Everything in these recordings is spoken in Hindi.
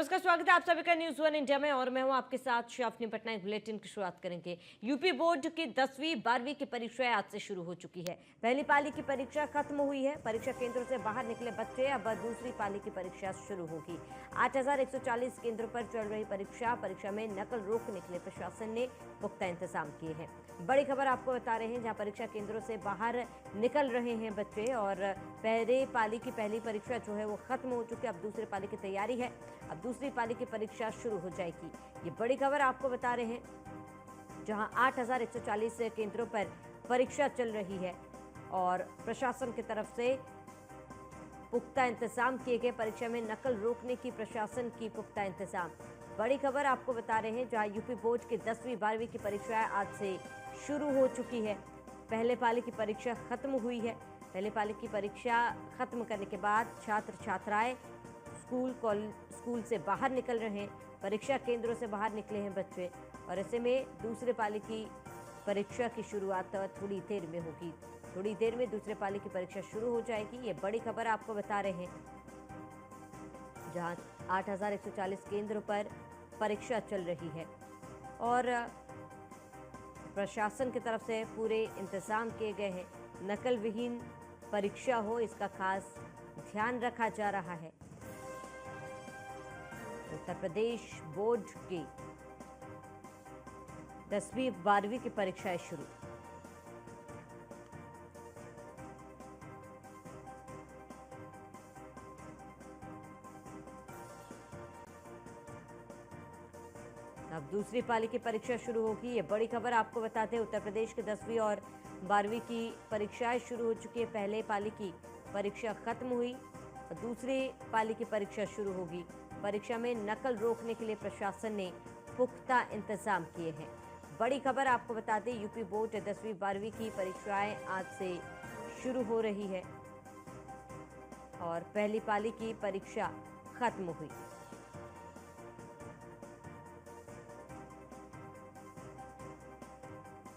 नमस्कार, स्वागत है आप सभी का न्यूज़ वन इंडिया में और मैं हूं आपके साथ शाफनी पटनायक। बुलेटिन की शुरुआत करेंगे। यूपी बोर्ड की 10वीं 12वीं की परीक्षाएं आज से शुरू हो चुकी है। पहली पाली की परीक्षा खत्म हुई है। परीक्षा केंद्रों से बाहर निकले बच्चे, अब दूसरी पाली की परीक्षा शुरू होगी। 8,140 केंद्रों पर चल रही परीक्षा में नकल रोकने के लिए प्रशासन ने पुख्ता इंतजाम किए हैं। बड़ी खबर आपको बता रहे हैं, जहां परीक्षा केंद्रों से बाहर निकल रहे हैं बच्चे और पहले पाली की पहली परीक्षा जो है वो खत्म हो चुकी है। अब दूसरी पाली की तैयारी है। अब दूसरी पाली की परीक्षा शुरू हो जाएगी। ये बड़ी खबर आपको बता रहे हैं, जहां 8,140 केंद्रों पर परीक्षा चल रही है और प्रशासन की तरफ से पुख्ता इंतजाम किए गए। परीक्षा में नकल रोकने की प्रशासन की पुख्ता इंतजाम। बड़ी खबर आपको बता रहे हैं, जहां यूपी बोर्ड की 10वीं 12वीं की परीक्षाएं आज से शुरू हो चुकी है। पहले पाली की परीक्षा खत्म हुई है। पहले पाली की परीक्षा खत्म करने के बाद छात्र छात्राएं स्कूल से बाहर निकल रहे हैं। परीक्षा केंद्रों से बाहर निकले हैं बच्चे और ऐसे में दूसरे पाली की परीक्षा की शुरुआत थोड़ी देर में होगी। थोड़ी देर में दूसरे पाली की परीक्षा शुरू हो जाएगी। ये बड़ी खबर आपको बता रहे हैं, जहां 8,140 केंद्रों पर परीक्षा चल रही है और प्रशासन की तरफ से पूरे इंतजाम किए गए हैं। नकल विहीन परीक्षा हो, इसका खास ध्यान रखा जा रहा है। उत्तर प्रदेश बोर्ड की 10वीं 12वीं की परीक्षाएं शुरू। अब दूसरी पाली की परीक्षा शुरू होगी। ये बड़ी खबर आपको बताते हैं, उत्तर प्रदेश की 10वीं और 12वीं की परीक्षाएं शुरू हो चुकी है। पहले पाली की परीक्षा खत्म हुई और दूसरी पाली की परीक्षा शुरू होगी। परीक्षा में नकल रोकने के लिए प्रशासन ने पुख्ता इंतजाम किए हैं। बड़ी खबर आपको बताते, यूपी बोर्ड 10वीं 12वीं की परीक्षाएं आज से शुरू हो रही है और पहली पाली की परीक्षा खत्म हुई।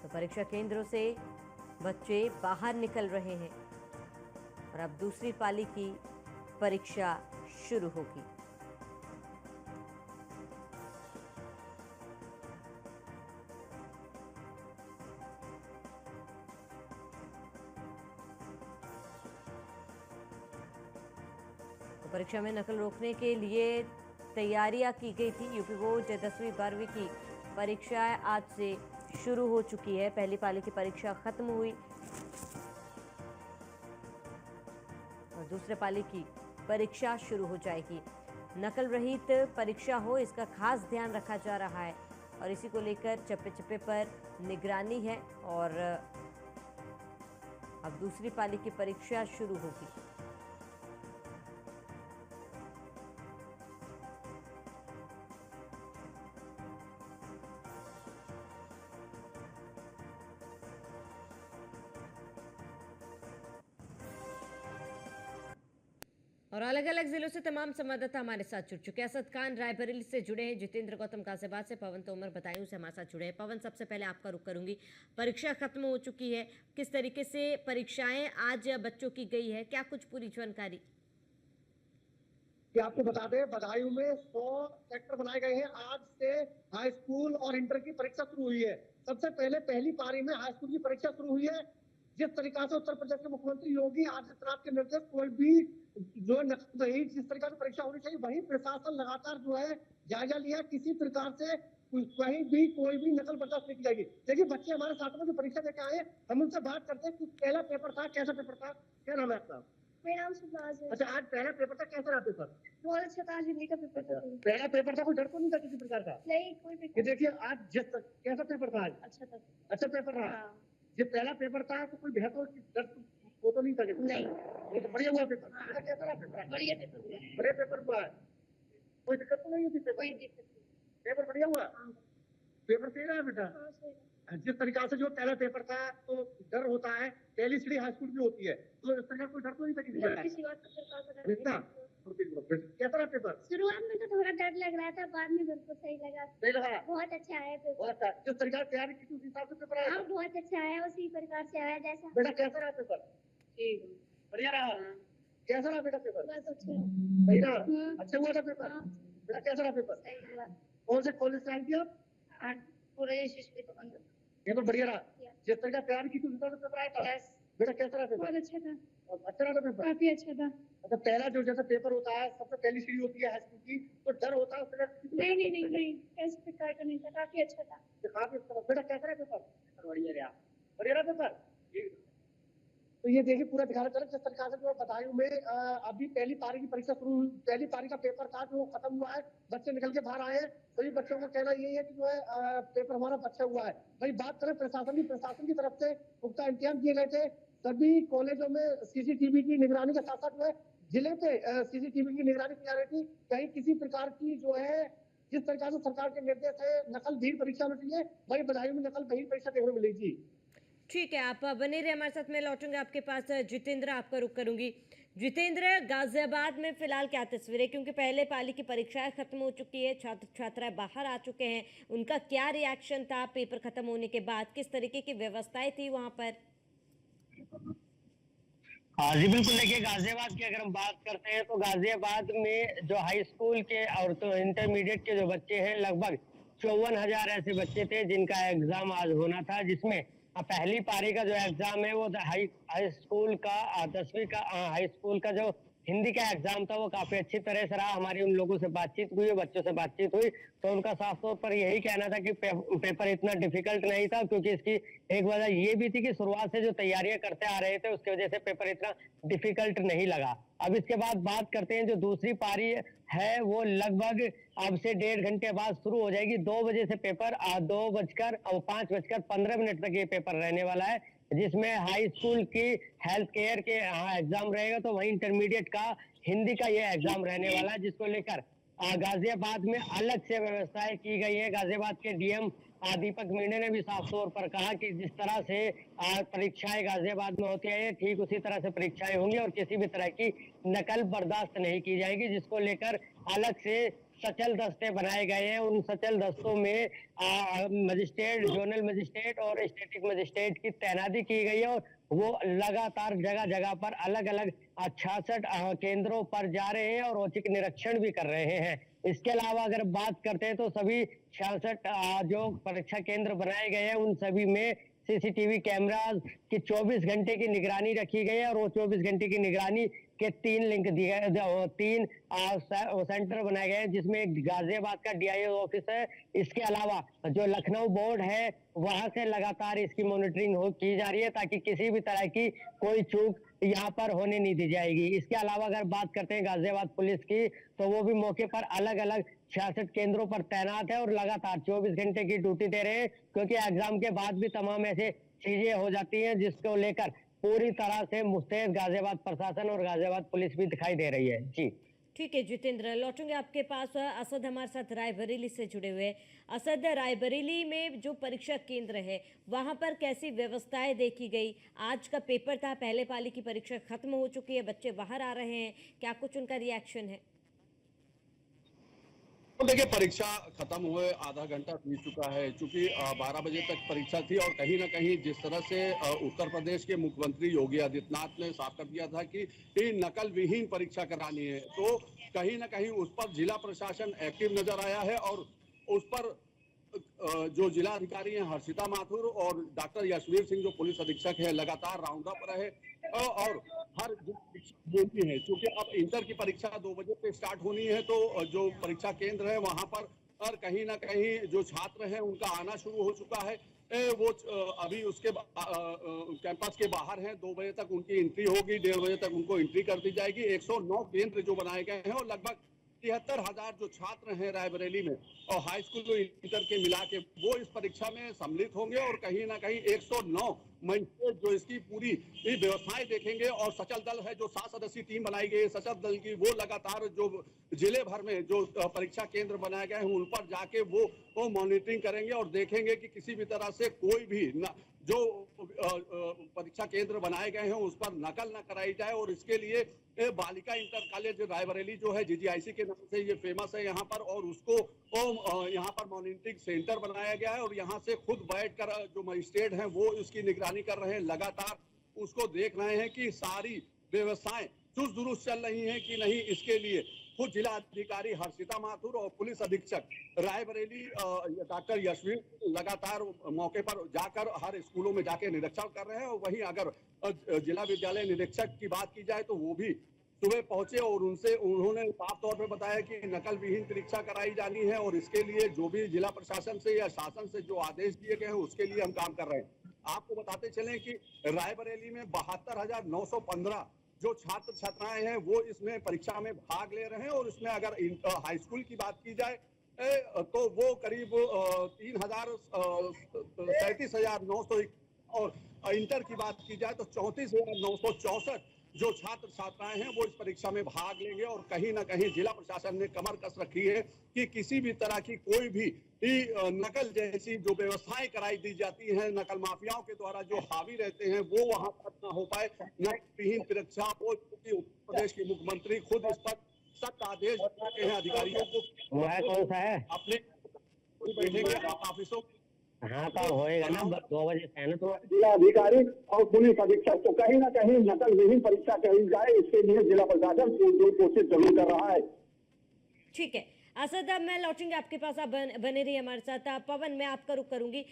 तो परीक्षा केंद्रों से बच्चे बाहर निकल रहे हैं और अब दूसरी पाली की परीक्षा शुरू होगी। तो परीक्षा में नकल रोकने के लिए तैयारियां की गई थी। यूपी बोर्ड 10वीं 12वीं की परीक्षाएं आज से शुरू हो चुकी है। पहली पाली की परीक्षा खत्म हुई और दूसरे पाली की परीक्षा शुरू हो जाएगी। नकल रहित परीक्षा हो, इसका खास ध्यान रखा जा रहा है और इसी को लेकर चप्पे चप्पे पर निगरानी है और अब दूसरी पाली की परीक्षा शुरू होगी। और अलग अलग जिलों से तमाम संवाददाता हमारे साथ जुड़ चुके हैं। असद खान रायबरेली से जुड़े हैं, जितेंद्र गौतम गाजियाबाद से, पवन तोमर बदायूं से हमारे साथ जुड़े हैं। पवन, सबसे पहले आपका रुख करूंगी। परीक्षा खत्म हो चुकी है, किस तरीके से परीक्षाएं आज बच्चों की गई है, क्या कुछ पूरी जानकारी? आपको बता दें, बदायूं में 100 सेक्टर बनाए गए हैं। आज से हाई स्कूल और इंटर की परीक्षा शुरू हुई है। सबसे पहले पहली पारी में हाई स्कूल की परीक्षा शुरू हुई है। जिस तरीका से उत्तर प्रदेश के मुख्यमंत्री योगी आदित्यनाथ के निर्देश, कोई भी जो नकल रही, जिस तरीका से परीक्षा होनी चाहिए, वही प्रशासन लगातार जो है जायजा लिया। किसी प्रकार से कहीं भी कोई भी नकल बर्दाश्त नहीं की जाएगी। देखिए, बच्चे हमारे साथ में जो परीक्षा देकर आए, हम उनसे बात करते हैं कि पहला पेपर था, कैसा पेपर था, क्या नाम है आपका? मेरा नाम सुभाष है। अच्छा, आज पहला पेपर था, कैसा रहा पेपर? बहुत अच्छा था, आज हिंदी का पेपर था। पहला पेपर था, कोई डर तो नहीं था किसी प्रकार का? नहीं, कोई ये देखिए, आज कैसा पेपर था? आज अच्छा था। अच्छा पेपर रहा। हाँ। ये पहला पेपर था तो कोई बेहतर डर वो तो नहीं था? नहीं, वो तो बढ़िया हुआ पेपर। हाँ। कैसा रहा पेपर? बढ़िया पेपर हुआ। बड़े पेपर हुआ है, कोई दिक्कत तो नहीं होती? कोई दिक्कत नहीं। पेपर बढ़िया हुआ। हाँ। पेपर सही रहा बेटा? हाँ, सही है। जिस तरीका से जो पहला पेपर था, तो डर होता है, पहली सीढ़ी हाई स्कूल की होती है, तो इस तरह कोई डर तो नहीं था किसी नहीं, का? किसी बात का सरकार का डर इतना नहीं। कैसा रहा पेपर? शुरुआत में तो थोड़ा डर लग रहा था, बाद में बिल्कुल सही लगा। सही लगा? बहुत अच्छा आया पेपर। बहुत अच्छा। जिस तरीका से तैयारी की थी, उस हिसाब से पेपर आया? हाँ, बहुत अच्छा आया, उसी प्रकार से आया जैसा। बेटा कैसा रहा पेपर? ठीक, बढ़िया रहा। कैसा रहा बेटा पेपर? बस अच्छा। सही रहा? अच्छा हुआ था पेपर? हाँ। बेटा कैसा रहा पेपर? सही हुआ। कौन से कॉलेज से आई थी आप? आज पूरे यशस्वी तो बंद। पेपर बढ़िया रहा? जिस तरह का तैयार की थी उस तरह पेपर आया था? यस। बेटा कैसा रहा पेपर? बहुत अच्छा था। अच्छा रहा पेपर? काफी अच्छा था। अच्छा, पहला जो जैसा पेपर होता है, सबसे पहली सीढ़ी होती है हाई स्कूल की, तो डर होता है उससे? नहीं, ऐसे प्रकार का नहीं था, काफी अच्छा था। काफी अच्छा। बेटा कैसा रहा पेपर? बढ़िया रहा पेपर? तो ये देखिए पूरा दिखा रहा था जिस तरीका से जो बदायूं में अभी पहली पारी की परीक्षा शुरू हुई, पहली पारी का पेपर था जो खत्म हुआ है, बच्चे निकल के बाहर आए हैं। सभी बच्चों का कहना यही है कि जो है पेपर हमारा अच्छा हुआ है। भाई बात करें प्रशासन की तरफ से पुख्ता इंतजाम किए गए थे। सभी कॉलेजों में सीसीटीवी की निगरानी के साथ साथ जो है जिले पे सीसीटीवी की निगरानी की जा रही थी। कहीं किसी प्रकार की जो है जिस तरीका से सरकार के निर्देश है नकल भीड़ परीक्षा में चाहिए, वही बदायूं में नकल भीड़ परीक्षा देखने को मिलेगी। ठीक है, आप बने रहे हमारे साथ। मैं लौटूंगा आपके पास। जितेंद्र, आपका रुख करूंगी। जितेंद्र, गाजियाबाद में फिलहाल क्या तस्वीर है, क्योंकि पहले पाली की परीक्षाएं खत्म हो चुकी है, छात्र छात्राएं बाहर आ चुके हैं, उनका क्या रिएक्शन था पेपर खत्म होने के बाद? किस तरीके की व्यवस्थाएं थी वहां पर? हाँ जी बिल्कुल। देखिए गाजियाबाद की अगर हम बात करते हैं तो गाजियाबाद में जो हाई स्कूल के और तो इंटरमीडिएट के जो बच्चे हैं, लगभग 54,000 ऐसे बच्चे थे जिनका एग्जाम आज होना था, जिसमें पहली पारी का जो एग्जाम है वो हाई स्कूल का 10वीं का हाई स्कूल का जो हिंदी का एग्जाम था वो काफी अच्छी तरह से रहा। हमारी उन लोगों से बातचीत हुई, बच्चों से बातचीत हुई, तो उनका साफ तौर पर यही कहना था कि पेपर इतना डिफिकल्ट नहीं था, क्योंकि इसकी एक वजह ये भी थी कि शुरुआत से जो तैयारियां करते आ रहे थे उसकी वजह से पेपर इतना डिफिकल्ट नहीं लगा। अब इसके बाद बात करते हैं जो दूसरी पारी है वो लगभग अब से 1.5 घंटे बाद शुरू हो जाएगी। 2 बजे से पेपर 5:15 तक ये पेपर रहने वाला है, जिसमें हाई स्कूल की हेल्थ केयर के एग्जाम रहेगा, तो वहीं इंटरमीडिएट का हिंदी का ये एग्जाम रहने वाला है, जिसको लेकर गाजियाबाद में अलग से व्यवस्थाएं की गई है। गाजियाबाद के डीएम दीपक मीणा ने भी साफ तौर पर कहा कि जिस तरह से परीक्षाएं गाजियाबाद में होती है ठीक उसी तरह से परीक्षाएं होंगी और किसी भी तरह की नकल बर्दाश्त नहीं की जाएगी, जिसको लेकर अलग से सचल दस्ते बनाए गए हैं। उन सचल दस्तों में मजिस्ट्रेट, जोनल मजिस्ट्रेट और स्टेटिक मजिस्ट्रेट की तैनाती की गई है और वो लगातार जगह जगह पर अलग अलग 66 केंद्रों पर जा रहे हैं और औचक निरीक्षण भी कर रहे हैं। इसके अलावा अगर बात करते हैं तो सभी 66 जो परीक्षा केंद्र बनाए गए हैं उन सभी में सीसीटीवी कैमरास की 24 घंटे की निगरानी रखी गई है और वो 24 घंटे की निगरानी के 3 लिंक दिए गए, 3 सेंटर बनाए गए हैं, जिसमें एक गाजियाबाद का डीआईओ ऑफिस है। इसके अलावा जो लखनऊ बोर्ड है वहां से लगातार इसकी मॉनिटरिंग की जा रही है ताकि किसी भी तरह की कोई चूक यहाँ पर होने नहीं दी जाएगी। इसके अलावा अगर बात करते हैं गाजियाबाद पुलिस की तो वो भी मौके पर अलग अलग 66 केंद्रों पर तैनात है और लगातार 24 घंटे की ड्यूटी दे रहे हैं, क्योंकि एग्जाम के बाद भी तमाम ऐसे चीजें हो जाती हैं जिसको लेकर पूरी तरह से मुस्तैद गाजियाबाद प्रशासन और गाजियाबाद पुलिस भी दिखाई दे रही है। जी ठीक है जितेंद्र, लौटूंगे आपके पास। असद हमारे साथ रायबरेली से जुड़े हुए। असद, रायबरेली में जो परीक्षा केंद्र है वहां पर कैसी व्यवस्थाएं देखी गई? आज का पेपर था, पहले पाली की परीक्षा खत्म हो चुकी है, बच्चे बाहर आ रहे हैं, क्या कुछ उनका रिएक्शन है? तो देखिए परीक्षा खत्म हुए आधा घंटा बीत चुका है, चूंकि 12 बजे तक परीक्षा थी और कहीं ना कहीं जिस तरह से उत्तर प्रदेश के मुख्यमंत्री योगी आदित्यनाथ ने साफ कर दिया था कि नकल विहीन परीक्षा करानी है, तो कहीं ना कहीं उस पर जिला प्रशासन एक्टिव नजर आया है और उस पर जो जिला अधिकारी हैं हर्षिता माथुर और डॉक्टर यशवीर सिंह जो पुलिस अधीक्षक है लगातार राउंड अप रहे और हर होती है, क्योंकि अब इंटर की परीक्षा 2 बजे से स्टार्ट होनी है, तो जो परीक्षा केंद्र है वहां पर और कहीं ना कहीं जो छात्र हैं उनका आना शुरू हो चुका है। वो अभी उसके कैंपस के बाहर हैं। 2 बजे तक उनकी एंट्री होगी, 1:30 बजे तक उनको एंट्री कर दी जाएगी। 109 केंद्र जो बनाए गए हैं और लगभग 73,000 जो छात्र हैं रायबरेली में और हाई स्कूल और इंटर के मिला के वो इस परीक्षा में सम्मिलित होंगे और कहीं ना कहीं 109 मजिस्ट्रेट जो इसकी पूरी व्यवस्थाएं देखेंगे और सचल दल है जो 7 सदस्यीय टीम बनाई गई है सचल दल की, वो लगातार जो जिले भर में जो परीक्षा केंद्र बनाए गए हैं उन पर जाके वो मॉनिटरिंग करेंगे और देखेंगे कि किसी भी तरह से कोई भी जो परीक्षा केंद्र बनाए गए हैं उस पर नकल न कराई जाए। और इसके लिए बालिका इंटर कॉलेज रायबरेली जो है जीजीआईसी के नाम से ये फेमस है यहाँ पर, और उसको यहाँ पर मॉनिटरिंग सेंटर बनाया गया है और यहाँ से खुद बैठकर जो मजिस्ट्रेट हैं वो इसकी निगरानी कर रहे हैं, लगातार उसको देख रहे हैं कि सारी व्यवस्थाएं चुस्त दुरुस्त चल रही हैं कि नहीं। इसके लिए खुद जिला अधिकारी हर्षिता माथुर और पुलिस अधीक्षक रायबरेली डॉक्टर यशवीर लगातार मौके पर जाकर हर स्कूलों में जाके निरीक्षण कर रहे हैं। और वहीं अगर जिला विद्यालय निरीक्षक की बात की जाए तो वो भी सुबह पहुंचे और उन्होंने साफ तौर पे बताया कि नकल विहीन परीक्षा कराई जानी है और इसके लिए जो भी जिला प्रशासन से या शासन से जो आदेश दिए गए हैं उसके लिए हम काम कर रहे हैं। आपको बताते चलें कि रायबरेली में 72,915 जो छात्र छात्राएं हैं वो इसमें परीक्षा में भाग ले रहे हैं। और इसमें अगर हाई स्कूल की बात की जाए तो वो करीब 37,900 और इंटर की बात की जाए तो 34,964 जो छात्र छात्राएं हैं वो इस परीक्षा में भाग लेंगे। और कहीं ना कहीं जिला प्रशासन ने कमर कस रखी है कि किसी भी तरह की कोई भी नकल जैसी जो व्यवस्थाएं कराई दी जाती हैं नकल माफियाओं के द्वारा जो हावी रहते हैं वो वहां पर न हो पाए। नकलविहीन परीक्षा हो, क्योंकि उत्तर प्रदेश के मुख्यमंत्री खुद इस पर सख्त आदेश देते हैं अधिकारियों को कौन सा है अपने बैठेंगे ऑफिसों। हाँ तो होएगा ना 2 बजे से है ना। तो जिला अधिकारी और पुलिस अधीक्षक तो कहीं ना कहीं नकल विहीन परीक्षा करी जाए इसके लिए जिला प्रशासन कोशिश जरूर कर रहा है। ठीक है असद, अब मैं लौटूंगी आपके पास, आप बने रहिए हमारे साथ। पवन, मैं आपका रुख करूंगी।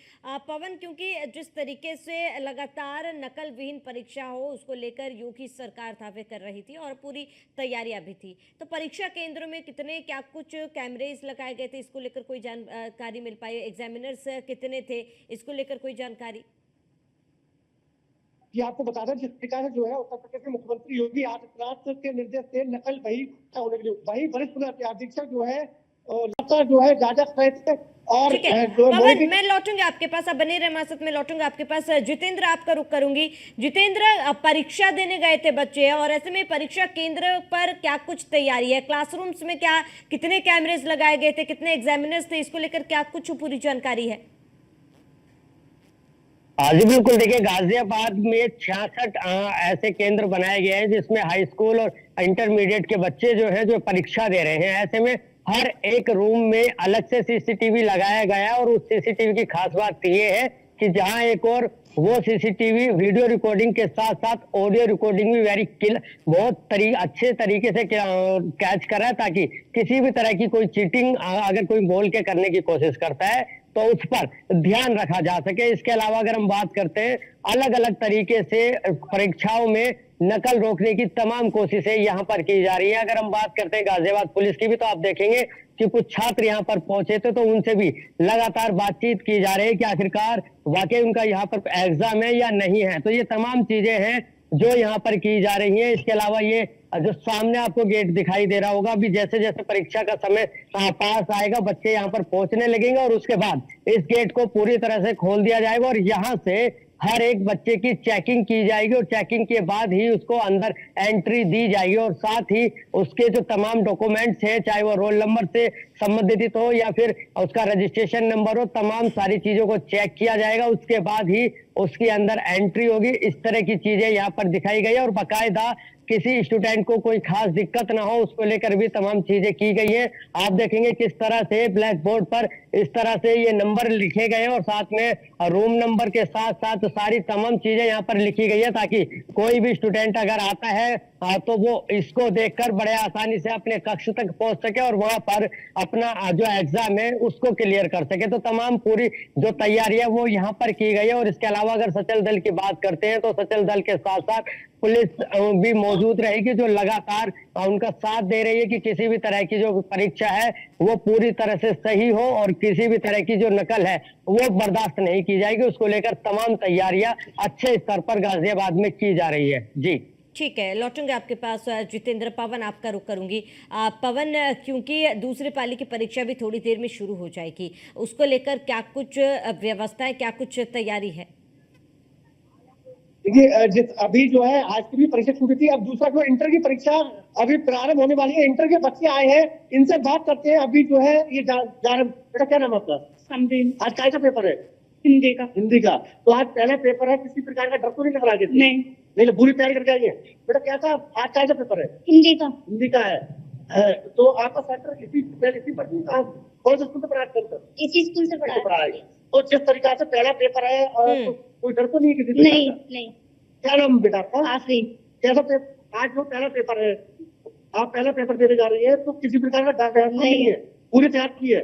पवन, क्योंकि जिस तरीके से लगातार नकल विहीन परीक्षा हो उसको लेकर योगी सरकार दावे कर रही थी और पूरी तैयारियां भी थी, तो परीक्षा केंद्रों में कितने क्या कुछ कैमरेज लगाए गए थे, इसको लेकर कोई जानकारी मिल पाई? एग्जामिनर्स कितने थे, इसको लेकर कोई जानकारी? ये आपको बता दें जिस प्रकार से जो है उत्तर प्रदेश के मुख्यमंत्री योगी आदित्यनाथ के निर्देश से नकल वही वरिष्ठ पुलिस अधीक्षक जो है लगातार जो है जांच कर रहे थे। और पवन, मैं लौटूंगी आपके पास, अब बने रहे हमारे साथ, में लौटूंगा आपके पास। जितेंद्र, आपका रुख करूंगी। जितेंद्र, परीक्षा देने गए थे बच्चे और ऐसे में परीक्षा केंद्र पर क्या कुछ तैयारी है? क्लासरूम्स में क्या कितने कैमरेज लगाए गए थे, कितने एग्जामिनर्स थे, इसको लेकर क्या कुछ पूरी जानकारी है? जी बिल्कुल, देखिए गाजियाबाद में 66 ऐसे केंद्र बनाए गए हैं जिसमें हाई स्कूल और इंटरमीडिएट के बच्चे जो है जो परीक्षा दे रहे हैं। ऐसे में हर एक रूम में अलग से सीसीटीवी लगाया गया है और उस सीसीटीवी की खास बात ये है कि जहां एक और वो सीसीटीवी वीडियो रिकॉर्डिंग के साथ साथ ऑडियो रिकॉर्डिंग भी बहुत अच्छे तरीके से कैच कर रहा है, ताकि किसी भी तरह की कोई चीटिंग अगर कोई बोल के करने की कोशिश करता है तो उस पर ध्यान रखा जा सके। इसके अलावा अगर हम बात करते हैं अलग अलग तरीके से परीक्षाओं में नकल रोकने की तमाम कोशिशें यहाँ पर की जा रही है। अगर हम बात करते हैं गाजियाबाद पुलिस की भी, तो आप देखेंगे कि कुछ छात्र यहाँ पर पहुंचे थे तो उनसे भी लगातार बातचीत की जा रही है कि आखिरकार वाकई उनका यहाँ पर एग्जाम है या नहीं है। तो ये तमाम चीजें हैं जो यहाँ पर की जा रही है। इसके अलावा ये जो सामने आपको गेट दिखाई दे रहा होगा, अभी जैसे जैसे परीक्षा का समय पास आएगा बच्चे यहाँ पर पहुंचने लगेंगे और उसके बाद इस गेट को पूरी तरह से खोल दिया जाएगा और यहाँ से हर एक बच्चे की चेकिंग की जाएगी और चेकिंग के बाद ही उसको अंदर एंट्री दी जाएगी। और साथ ही उसके जो तमाम डॉक्यूमेंट्स हैं, चाहे वो रोल नंबर से संबंधित हो या फिर उसका रजिस्ट्रेशन नंबर हो, तमाम सारी चीजों को चेक किया जाएगा। उसके बाद ही उसकी अंदर एंट्री होगी। इस तरह की चीजें यहाँ पर दिखाई गई है और बाकायदा किसी स्टूडेंट को कोई खास दिक्कत ना हो उसको लेकर भी तमाम चीजें की गई है। आप देखेंगे किस तरह से ब्लैक बोर्ड पर इस तरह से ये नंबर लिखे गए हैं और साथ में रूम नंबर के साथ साथ सारी तमाम चीजें यहाँ पर लिखी गई है, ताकि कोई भी स्टूडेंट अगर आता है तो वो इसको देखकर बड़े आसानी से अपने कक्ष तक पहुंच सके और वहां पर अपना जो एग्जाम है उसको क्लियर कर सके। तो तमाम पूरी जो तैयारी है वो यहाँ पर की गई है। और इसके अलावा अगर सचल दल की बात करते हैं तो सचल दल के साथ साथ पुलिस भी मौजूद रहेगी जो लगातार उनका साथ दे रही है कि किसी भी तरह की जो परीक्षा है वो पूरी तरह से सही हो और किसी भी तरह की जो नकल है वो बर्दाश्त नहीं की जाएगी। उसको लेकर तमाम तैयारियां अच्छे स्तर पर गाजियाबाद में की जा रही है। जी ठीक है, लौटूंगे आपके पास जितेंद्र। पवन, आपका रुख करूंगी। पवन, क्योंकि दूसरी पाली की परीक्षा भी थोड़ी देर में शुरू हो जाएगी, उसको लेकर क्या कुछ व्यवस्था है, क्या कुछ तैयारी है? देखिए अभी जो है आज की भी परीक्षा छूटी थी, अब दूसरा जो इंटर की परीक्षा अभी प्रारंभ होने वाली है। इंटर के बच्चे आए हैं, इनसे बात करते हैं। अभी जो है ये बेटा क्या नाम आपका? आज काय का पेपर है? हिंदी का। हिंदी का। तो आज पहला पेपर है, किसी प्रकार का डर तो नहीं लग रहा? नहीं, पूरी तैयारी करके आइए। बेटा क्या था आज काय का पेपर है? हिंदी का। हिंदी का है। तो आपका सेंटर इसी पर कौन से स्कूल से पढ़ा करते? इसी स्कूल से पढ़ा है। तो जिस तरीका से पहला पेपर है और कोई डर तो नहीं किसी? नहीं। क्या नाम बेटा आपका? आफरीन। कैसा आज जो पहला पेपर है आप पहला पेपर देने जा रही है तो किसी प्रकार का डायग्राम नहीं है, पूरी तैयार की है।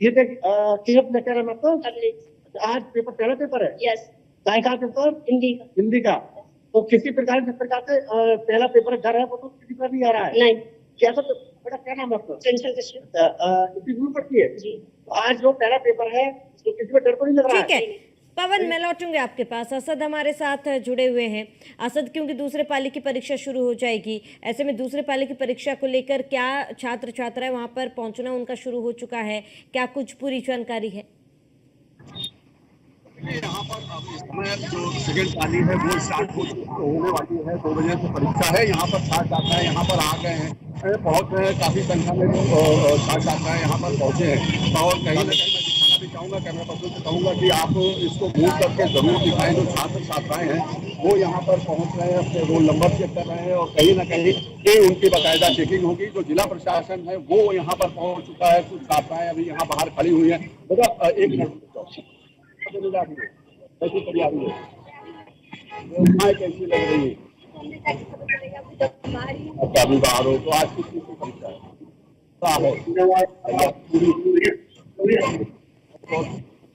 ये देख क्या नाम है आपका? आज पेपर पहला पेपर है? यस। काय का पेपर? हिंदी का। हिंदी का। तो किसी प्रकार जिस प्रकार से पहला पेपर जा रहा है वो तो किसी पर नहीं आ रहा है। नहीं। कैसा तो बेटा क्या नाम है आपका? चंचल कृष्ण। इसी ग्रुप पढ़ती है जी। आज जो पहला पेपर है तो किसी को डर तो नहीं लग रहा ठीक है पवन, मैं लौटूंगी आपके पास। असद हमारे साथ जुड़े हुए हैं। असद, क्योंकि दूसरे पाली की परीक्षा शुरू हो जाएगी, ऐसे में दूसरे पाली की परीक्षा को लेकर क्या छात्र छात्राएं वहां पर पहुंचना उनका शुरू हो चुका है, क्या कुछ पूरी जानकारी है? यहाँ पर अब इस समय जो सेकेंड पाली है वो स्टार्ट होने वाली है। 2 बजे से परीक्षा है। यहाँ पर छात्र छात्राएं यहाँ पर आ गए हैं, पहुंच गए हैं। काफी संख्या में छात्र छात्राएं यहाँ पर पहुंचे हैं और कहीं ना कहीं मैं दिखाना भी चाहूंगा, कैमरा पर्सन से कहूंगा कि आप इसको मूव करके जरूर दिखाएं। जो छात्र छात्राएं हैं वो यहाँ पर पहुंच रहे हैं, अपने रोल नंबर चेक कर रहे हैं और कहीं ना कहीं उनकी बाकायदा चेकिंग होगी। जो जिला प्रशासन है वो यहाँ पर पहुंच चुका है। कुछ छात्राएं अभी यहाँ बाहर खड़ी हुई है। बेटा एक मिनट कैसी तैयारी है, व्यवस्थाएं कैसी लग रही है? अच्छा अभी बाहर हो तो आज किस चीज की परीक्षा है?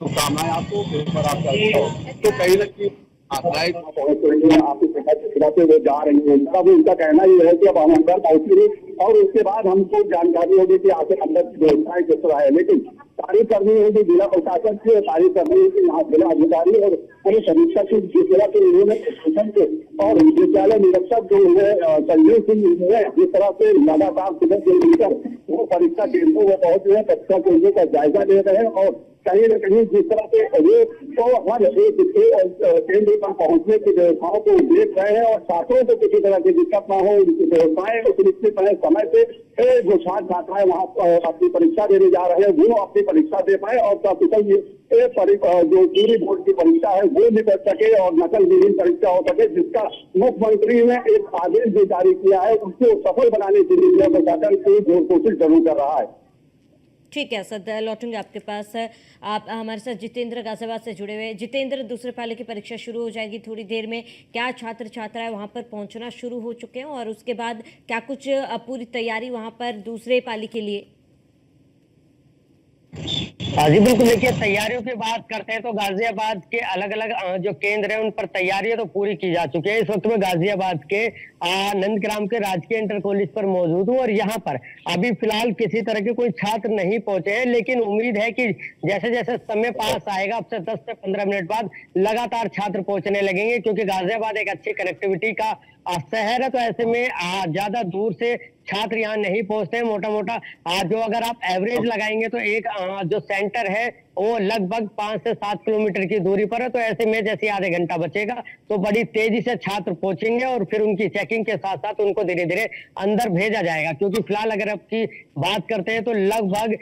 शुभकामनाएं आपको, पेपर आपका अच्छा हो। तो कहीं ना कहीं वो जा रही है। अब उनका कहना ये है कि अब हम अंदर पहुंचेंगे और उसके बाद हमको जानकारी होगी कि आखिर अंदर की व्यवस्थाएं किस तरह है। लेकिन तारीफ करनी होगी जिला प्रशासन से, तारीफ करनी होगी यहाँ जिला अधिकारी और पुलिस अधीक्षक की, जिस तरह से इन्होंने प्रशासन के और विद्यालय निरीक्षक जो है संजीव सिंह ने जिस तरह से लगातार सुबह से लेकर वो परीक्षा केंद्रों में पहुंचे हैं, परीक्षा केंद्रों का जायजा ले रहे हैं और कहीं न कहीं जिस तरह से ये तो हर एक केंद्र पर पहुंचने की व्यवस्थाओं को देख रहे हैं और छात्रों को किसी तरह की दिक्कत न हो, व्यवस्थाएं सुनिश्चित रहे, समय से जो छात्र छात्राएं वहाँ अपनी परीक्षा देने जा रहे हैं वो अपनी परीक्षा दे पाए और सकुशल जो पूरी बोर्ड की परीक्षा है वो निपट सके और नकल विहीन परीक्षा हो सके, जिसका मुख्यमंत्री ने एक आदेश भी जारी किया है। उसको सफल बनाने के लिए जिला प्रशासन जोर कोशिश जरूर कर रहा है। ठीक है असद, लौटूंगे आपके पास। आप हमारे साथ जितेंद्र गाजियाबाद से जुड़े हुए। जितेंद्र, दूसरे पाली की परीक्षा शुरू हो जाएगी थोड़ी देर में, क्या छात्र छात्राएं वहां पर पहुंचना शुरू हो चुके हैं और उसके बाद क्या कुछ पूरी तैयारी वहां पर दूसरे पाली के लिए? जी बिल्कुल, देखिए तैयारियों की बात करते हैं तो गाजियाबाद के अलग अलग जो केंद्र है उन पर तैयारियां तो पूरी की जा चुकी है। इस वक्त में गाजियाबाद के नंदग्राम के राजकीय इंटर कॉलेज पर मौजूद हूँ और यहाँ पर अभी फिलहाल किसी तरह के कोई छात्र नहीं पहुंचे हैं, लेकिन उम्मीद है कि जैसे जैसे समय पास आएगा अब से 10 से 15 मिनट बाद लगातार छात्र पहुंचने लगेंगे, क्योंकि गाजियाबाद एक अच्छी कनेक्टिविटी का शहर है। तो ऐसे में ज्यादा दूर से छात्र यहाँ नहीं पहुंचते हैं। मोटा मोटा जो अगर आप एवरेज लगाएंगे तो एक जो सेंटर है वो लगभग 5 से 7 किलोमीटर की दूरी पर है। तो ऐसे में जैसे आधे घंटा बचेगा तो बड़ी तेजी से छात्र पहुंचेंगे और फिर उनकी चेकिंग के साथ साथ उनको धीरे धीरे अंदर भेजा जाएगा। क्योंकि फिलहाल अगर आपकी बात करते हैं तो लगभग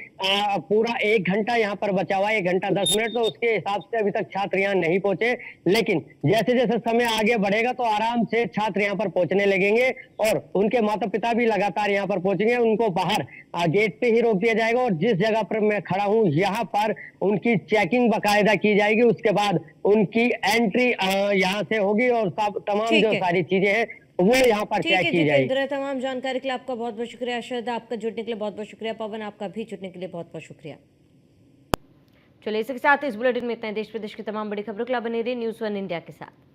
पूरा 1 घंटा यहाँ पर बचा हुआ है, 1 घंटा 10 मिनट। तो उसके हिसाब से अभी तक छात्र यहाँ नहीं पहुंचे, लेकिन जैसे जैसे समय आगे बढ़ेगा तो आराम से छात्र यहाँ पर पहुंचने लगेंगे और उनके माता पिता भी लगातार यहाँ पर पहुंचेंगे। उनको बाहर गेट पे ही रोक दिया जाएगा और जिस जगह पर मैं खड़ा हूँ यहाँ पर उनकी चेकिंग बाकायदा की जाएगी। उसके बाद उनकी एंट्री यहाँ से होगी और तमाम जो सारी चीजें हैं वो यहाँ पर चेक की जाएगी। तमाम जानकारी के लिए आपका बहुत बहुत शुक्रिया। अरशद, आपका जुड़ने के लिए बहुत बहुत शुक्रिया। पवन, आपका भी जुड़ने के लिए बहुत बहुत शुक्रिया। चलिए इसी के साथ इस बुलेटिन में इतना ही। देश प्रदेश की तमाम बड़ी खबरों के लिए बने रहिए न्यूज़ 1 इंडिया के साथ।